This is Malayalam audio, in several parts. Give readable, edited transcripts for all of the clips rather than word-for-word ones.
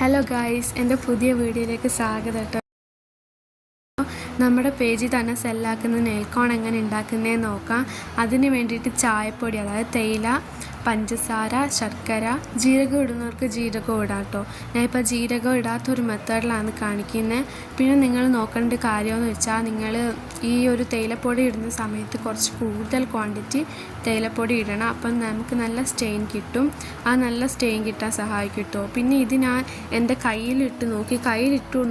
ഹലോ ഗായ്സ്, എൻ്റെ പുതിയ വീഡിയോയിലേക്ക് സ്വാഗതം കേട്ടോ. നമ്മുടെ പേജിൽ തന്നെ സെല്ലാക്കുന്ന നെയിൽക്കോൺ എങ്ങനെ ഉണ്ടാക്കുന്നതെന്ന് നോക്കാം. അതിന് വേണ്ടിയിട്ട് ചായപ്പൊടി, അതായത് തേയില, പഞ്ചസാര, ശർക്കര, ജീരകം ഇടുന്നവർക്ക് ജീരകം ഇടാം കേട്ടോ. ഞാനിപ്പോൾ ജീരകം ഇടാത്തൊരു മെത്തേഡിലാണ് കാണിക്കുന്നത്. പിന്നെ നിങ്ങൾ നോക്കേണ്ട കാര്യമെന്ന് വെച്ചാൽ, നിങ്ങൾ ഈ ഒരു തേയിലപ്പൊടി ഇടുന്ന സമയത്ത് കുറച്ച് കൂടുതൽ ക്വാണ്ടിറ്റി തേയിലപ്പൊടി ഇടണം. അപ്പം നമുക്ക് നല്ല സ്റ്റെയിൻ കിട്ടും. ആ നല്ല സ്റ്റെയിൻ കിട്ടാൻ സഹായിക്കും കേട്ടോ. പിന്നെ ഇത് ഞാൻ എൻ്റെ കയ്യിലിട്ട്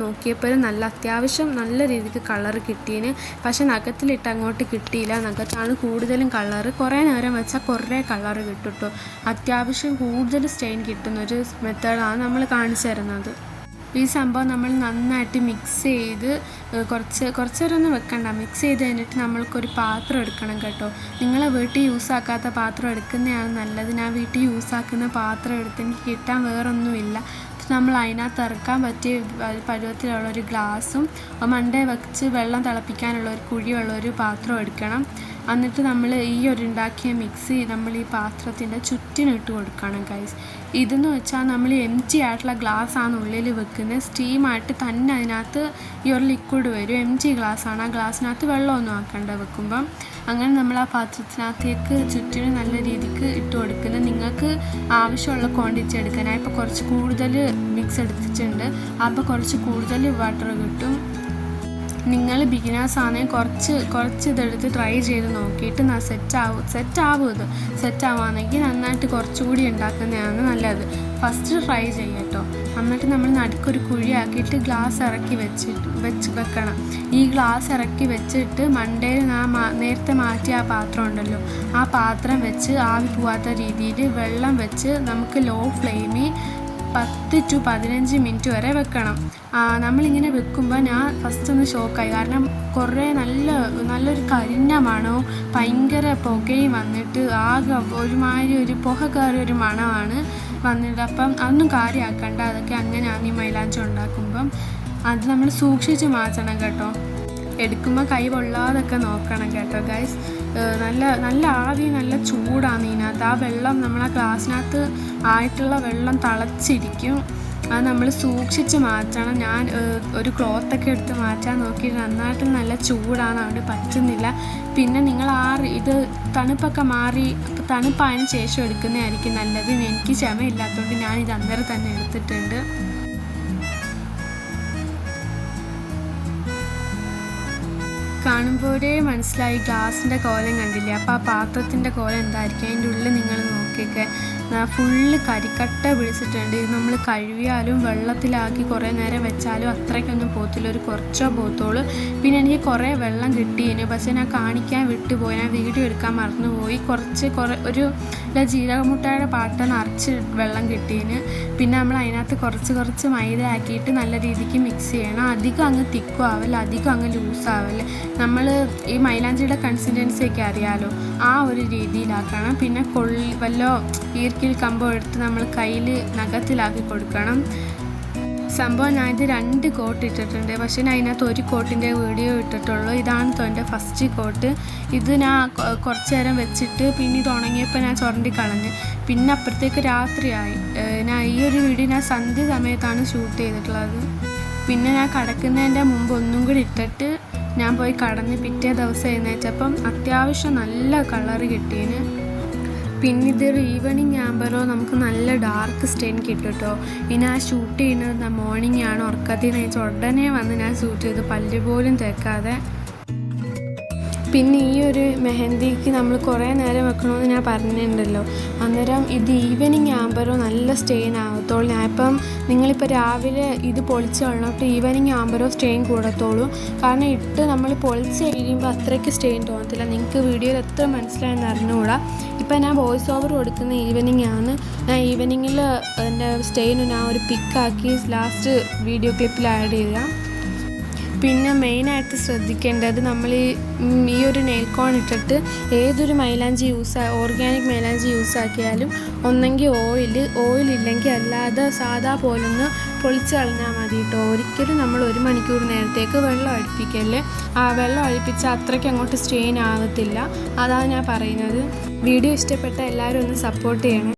നോക്കിയപ്പോൾ നല്ല അത്യാവശ്യം നല്ല രീതിക്ക് കളറ് കിട്ടീന്. പക്ഷെ നഖത്തിലിട്ട് അങ്ങോട്ട് കിട്ടിയില്ല. നഖത്താണ് കൂടുതലും കളറ്. കുറേ നേരം വെച്ചാൽ കുറേ കളറ് കിട്ടും കേട്ടോ. അത്യാവശ്യം കൂടുതൽ സ്റ്റെയിൻ കിട്ടുന്നൊരു മെത്തേഡാണ് നമ്മൾ കാണിച്ചു തരുന്നത്. ഈ സംഭവം നമ്മൾ നന്നായിട്ട് മിക്സ് ചെയ്ത് കുറച്ച് നേരം ഒന്നും വെക്കണ്ട. മിക്സ് ചെയ്ത് കഴിഞ്ഞിട്ട് നമ്മൾക്കൊരു പാത്രം എടുക്കണം കേട്ടോ. നിങ്ങളെ വീട്ടിൽ യൂസാക്കാത്ത പാത്രം എടുക്കുന്നതാണ് നല്ലത്. ഞാൻ വീട്ടിൽ യൂസാക്കുന്ന പാത്രം എടുത്ത് എനിക്ക് കിട്ടാൻ വേറൊന്നുമില്ല. നമ്മൾ അതിനകത്ത് ഇറക്കാൻ പറ്റിയ പരുവത്തിലുള്ളൊരു ഗ്ലാസും മണ്ടേ വെച്ച് വെള്ളം തിളപ്പിക്കാനുള്ള ഒരു കുഴിയുള്ളൊരു പാത്രം എടുക്കണം. എന്നിട്ട് നമ്മൾ ഈ ഒരു ഉണ്ടാക്കിയ മിക്സി നമ്മൾ ഈ പാത്രത്തിൻ്റെ ചുറ്റിനിട്ട് കൊടുക്കണം ഗൈസ്. ഇതെന്ന് വെച്ചാൽ നമ്മൾ എംറ്റി ആയിട്ടുള്ള ഗ്ലാസ്സാണ് ഉള്ളിൽ വെക്കുന്നത്. സ്റ്റീമായിട്ട് തന്നെ അതിനകത്ത് ഈ ഒരു ലിക്വിഡ് വരും. എംറ്റി ഗ്ലാസ്സാണ്. ആ ഗ്ലാസ്സിനകത്ത് വെള്ളമൊന്നും ആക്കണ്ട വെക്കുമ്പം. അങ്ങനെ നമ്മൾ ആ പാത്രത്തിനകത്തേക്ക് ചുറ്റിനും നല്ല രീതിക്ക് ഇട്ട് കൊടുക്കുന്നത്. നിങ്ങൾക്ക് ആവശ്യമുള്ള ക്വാണ്ടിറ്റി എടുക്കാൻ. ഇപ്പോൾ കുറച്ച് കൂടുതൽ മിക്സ് എടുത്തിട്ടുണ്ട്. അപ്പോൾ കുറച്ച് കൂടുതൽ വാട്ടർ കിട്ടും. നിങ്ങൾ ബിഗിനേഴ്സ് ആണെങ്കിൽ കുറച്ച് ഇതെടുത്ത് ട്രൈ ചെയ്ത് നോക്കിയിട്ട് സെറ്റാവുകയാണെങ്കിൽ നന്നായിട്ട് കുറച്ചുകൂടി ഉണ്ടാക്കുന്നതാണ് നല്ലത്. ഫസ്റ്റ് ട്രൈ ചെയ്യട്ടോ. എന്നിട്ട് നമ്മൾ നടുക്കൊരു കുഴിയാക്കിയിട്ട് ഗ്ലാസ് ഇറക്കി വെച്ച് വെക്കണം. ഈ ഗ്ലാസ് ഇറക്കി വെച്ചിട്ട് മണ്ടയിൽ നേരത്തെ മാറ്റിയ ആ പാത്രം ഉണ്ടല്ലോ, ആ പാത്രം വെച്ച് ആവി പോവാത്ത രീതിയിൽ വെള്ളം വെച്ച് നമുക്ക് ലോ ഫ്ലെയിമിൽ 10 to 15 മിനിറ്റ് വരെ വെക്കണം. നമ്മളിങ്ങനെ വെക്കുമ്പോൾ ഞാൻ ഫസ്റ്റ് ഒന്ന് ഷോക്കായി. കാരണം കുറേ നല്ലൊരു കരിഞ്ഞ മണവും ഭയങ്കര പുകയും വന്നിട്ട് ആകെ ഒരുമാതിരി ഒരു പുക കയറിയ ഒരു മണമാണ് വന്നിട്ട്. അപ്പം അതൊന്നും കാര്യമാക്കണ്ട. അതൊക്കെ അങ്ങനെയാണ് ഈ മൈലാഞ്ചി ഉണ്ടാക്കുമ്പം. അത് നമ്മൾ സൂക്ഷിച്ച് മാറ്റണം കേട്ടോ. എടുക്കുമ്പോൾ കൈ പൊള്ളാതൊക്കെ നോക്കണം കേട്ടോ ഗൈസ്. നല്ല ആവി, നല്ല ചൂടാണ് ഇതിനകത്ത്. ആ വെള്ളം നമ്മൾ ആ ഗ്ലാസ്സിനകത്ത് ആയിട്ടുള്ള വെള്ളം തിളച്ചിരിക്കും. അത് നമ്മൾ സൂക്ഷിച്ച് മാറ്റണം. ഞാൻ ഒരു ക്ലോത്തൊക്കെ എടുത്ത് മാറ്റാൻ നോക്കിയിട്ട് നന്നായിട്ട് നല്ല ചൂടാണ്, അവിടെ പറ്റുന്നില്ല. പിന്നെ നിങ്ങൾ ഇത് തണുപ്പൊക്കെ മാറി തണുപ്പായതിന് ശേഷം എടുക്കുന്നതായിരിക്കും നല്ലത്. എനിക്ക് ക്ഷമയില്ലാത്തതുകൊണ്ട് ഞാനിത് അന്നേരം തന്നെ എടുത്തിട്ടുണ്ട്. കാണുമ്പോഴേ മനസ്സിലായി ഗ്ലാസിൻ്റെ കോലം കണ്ടില്ലേ. അപ്പോൾ ആ പാത്രത്തിൻ്റെ കോലം എന്തായിരിക്കും. അതിൻ്റെ ഉള്ളിൽ നിങ്ങൾ നോക്കിയൊക്കെ ഫുള്ള് കരിക്കട്ട പിടിച്ചിട്ടുണ്ട്. ഇത് നമ്മൾ കഴുകിയാലും വെള്ളത്തിലാക്കി കുറേ നേരം വെച്ചാലും അത്രയ്ക്കൊന്നും പോകത്തില്ല, ഒരു കുറച്ചോ പോകത്തുള്ളൂ. പിന്നെ എനിക്ക് കുറേ വെള്ളം കിട്ടിയേന്, പക്ഷേ ഞാൻ കാണിക്കാൻ വിട്ടുപോയി. ഞാൻ വീഡിയോ എടുക്കാൻ മറന്നുപോയി. ഒരു ജീരകമുട്ടയുടെ പാട്ട നിറച്ച് വെള്ളം കിട്ടിയേന്. പിന്നെ നമ്മൾ അതിനകത്ത് കുറച്ച് മൈദ ആക്കിയിട്ട് നല്ല രീതിക്ക് മിക്സ് ചെയ്യണം. അധികം അങ്ങ് തിക്കും ആവല്ല, അധികം അങ്ങ് ലൂസാവല്ല. നമ്മൾ ഈ മൈലാഞ്ചിയുടെ കൺസിസ്റ്റൻസിയൊക്കെ അറിയാമല്ലോ, ആ ഒരു രീതിയിലാക്കണം. പിന്നെ വല്ലോ ഈർക്കിൽ കമ്പം എടുത്ത് നമ്മൾ കയ്യിൽ നഖത്തിലാക്കി കൊടുക്കണം. സംഭവം ഞാനിത് 2 കോട്ട് ഇട്ടിട്ടുണ്ട്. പക്ഷേ ഞാൻ അതിനകത്ത് ഒരു കോട്ടിൻ്റെ വീഡിയോ ഇട്ടിട്ടുള്ളൂ. ഇതാണ് എൻ്റെ ഫസ്റ്റ് കോട്ട്. ഇത് ഞാൻ കുറച്ച് നേരം വെച്ചിട്ട് പിന്നെ ഇത് ഉണങ്ങിയപ്പോൾ ഞാൻ ചുരണ്ടി കളഞ്ഞ്. പിന്നെ അപ്പുറത്തേക്ക് രാത്രിയായി. ഞാൻ ഈ ഒരു വീഡിയോ ഞാൻ സന്ധ്യ സമയത്താണ് ഷൂട്ട് ചെയ്തിട്ടുള്ളത്. പിന്നെ ഞാൻ കിടക്കുന്നതിൻ്റെ മുമ്പ് ഒന്നും കൂടി ഇട്ടിട്ട് ഞാൻ പോയി കടന്ന് പിറ്റേ ദിവസം എഴുന്നേറ്റപ്പം അത്യാവശ്യം നല്ല കളറ് കിട്ടിയതിന്. പിന്നെ ഇതൊരു ഈവനിങ് ആകുമ്പോഴോ നമുക്ക് നല്ല ഡാർക്ക് സ്റ്റെയിൻ കിട്ടും കേട്ടോ. ഇനി ആ ഷൂട്ട് ചെയ്യുന്നത് മോർണിംഗ് ആണ്. ഉറക്കത്തിൽ നിന്ന് ഉടനെ വന്ന് ഞാൻ ഷൂട്ട് ചെയ്തു, പല്ല് പോലും തേക്കാതെ. പിന്നെ ഈ ഒരു മെഹന്തിക്ക് നമ്മൾ കുറേ നേരം വെക്കണമെന്ന് ഞാൻ പറഞ്ഞിട്ടുണ്ടല്ലോ. അന്നേരം ഇത് ഈവനിങ് ആകുമ്പോഴോ നല്ല സ്റ്റെയിൻ ആകത്തുള്ളൂ. ഞാനിപ്പം നിങ്ങളിപ്പോൾ രാവിലെ ഇത് പൊളിച്ച് കളഞ്ഞിട്ട് ഈവനിങ് ആകുമ്പോഴോ സ്റ്റെയിൻ കൂടത്തുള്ളൂ. കാരണം നമ്മൾ പൊളിച്ച് കഴിയുമ്പോൾ അത്രയ്ക്ക് സ്റ്റെയിൻ തോന്നത്തില്ല. നിങ്ങൾക്ക് വീഡിയോയിൽ എത്ര മനസ്സിലായെന്ന് അറിഞ്ഞുകൂടാ. ഇപ്പം ഞാൻ വോയിസ് ഓവർ കൊടുക്കുന്ന ഈവനിങ് ആണ്. ഞാൻ ഈവനിങ്ങിൽ എൻ്റെ സ്റ്റെയിൻ ഞാൻ ഒരു പിക്കാക്കി ലാസ്റ്റ് വീഡിയോ ക്ലിപ്പിൽ ആഡ് ചെയ്യാം. പിന്നെ മെയിനായിട്ട് ശ്രദ്ധിക്കേണ്ടത്, നമ്മൾ ഈ ഒരു നെയിൽക്കോൺ ഇട്ടിട്ട് ഏതൊരു മൈലാഞ്ചി ഓർഗാനിക് മൈലാഞ്ചി യൂസാക്കിയാലും ഒന്നെങ്കിൽ ഓയിലില്ലെങ്കിൽ അല്ലാതെ സാധാ പോലൊന്ന് പൊളിച്ച് കളഞ്ഞാൽ മതി കേട്ടോ. ഒരിക്കലും നമ്മൾ 1 മണിക്കൂർ നേരത്തേക്ക് വെള്ളം അടുപ്പിക്കല്ലേ. ആ വെള്ളം അടുപ്പിച്ചാൽ അത്രയ്ക്ക് അങ്ങോട്ട് സ്റ്റെയിൻ ആകത്തില്ല. അതാണ് ഞാൻ പറയുന്നത്. വീഡിയോ ഇഷ്ടപ്പെട്ട എല്ലാവരും ഒന്ന് സപ്പോർട്ട് ചെയ്യണം.